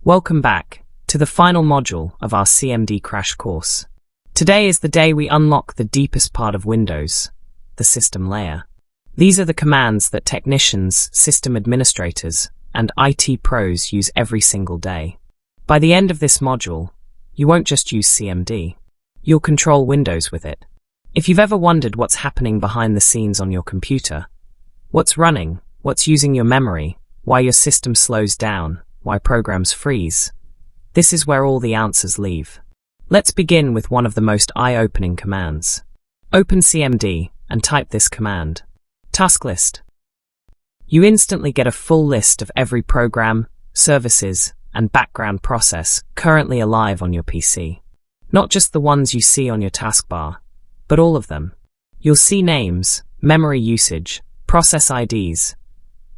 Welcome back to the final module of our CMD crash course. Today is the day we unlock the deepest part of Windows, the system layer. These are the commands that technicians, system administrators, and IT pros use every single day. By the end of this module, you won't just use CMD. You'll control Windows with it. If you've ever wondered what's happening behind the scenes on your computer, what's running, what's using your memory, why your system slows down, why programs freeze, this is where all the answers live. Let's begin with one of the most eye-opening commands. Open CMD and type this command. Task list. You instantly get a full list of every program, services, and background process currently alive on your PC. Not just the ones you see on your taskbar, but all of them. You'll see names, memory usage, process IDs,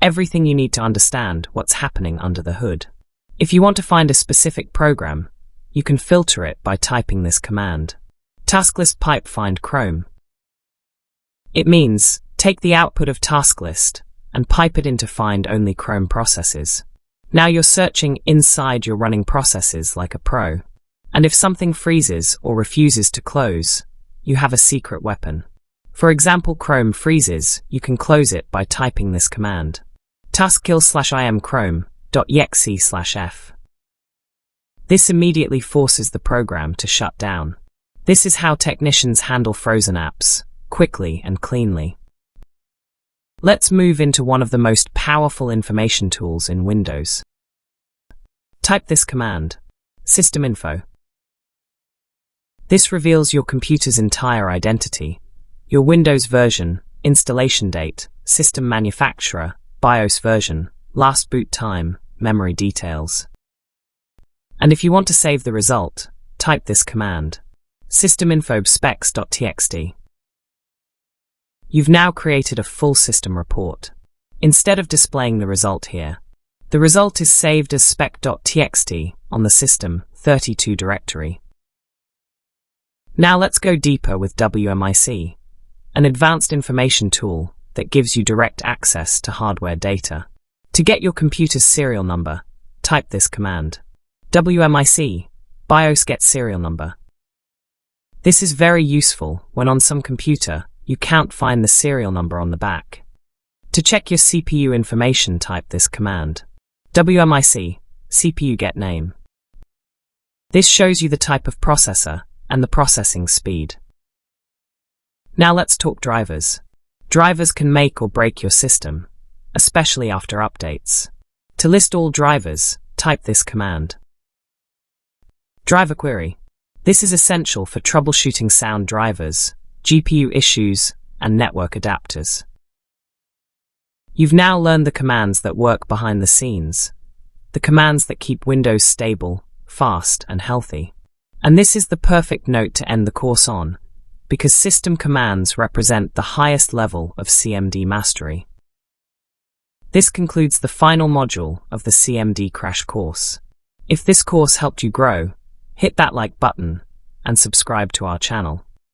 everything you need to understand what's happening under the hood. If you want to find a specific program, you can filter it by typing this command. Task list pipe find Chrome. It means take the output of task list and pipe it into find only Chrome processes. Now you're searching inside your running processes like a pro. And if something freezes or refuses to close, you have a secret weapon. For example, Chrome freezes, you can close it by typing this command. taskkill/imchrome.exe/f. This immediately forces the program to shut down. This is how technicians handle frozen apps, quickly and cleanly. Let's move into one of the most powerful information tools in Windows. Type this command. System info. This reveals your computer's entire identity, your Windows version, installation date, system manufacturer, BIOS version, last boot time, memory details. And if you want to save the result, type this command. Systeminfo specs.txt. You've now created a full system report. Instead of displaying the result here, the result is saved as spec.txt on the system32 directory. Now let's go deeper with WMIC, an advanced information tool that gives you direct access to hardware data. To get your computer's serial number, type this command. WMIC, BIOS get serial number. This is very useful when on some computer you can't find the serial number on the back. To check your CPU information, type this command. WMIC, CPU get name. This shows you the type of processor and the processing speed. Now let's talk drivers. Drivers can make or break your system, especially after updates. To list all drivers, type this command. Driver query. This is essential for troubleshooting sound drivers, GPU issues, and network adapters. You've now learned the commands that work behind the scenes, the commands that keep Windows stable, fast, and healthy. And this is the perfect note to end the course on, because system commands represent the highest level of CMD mastery. This concludes the final module of the CMD crash course. If this course helped you grow, hit that like button and subscribe to our channel.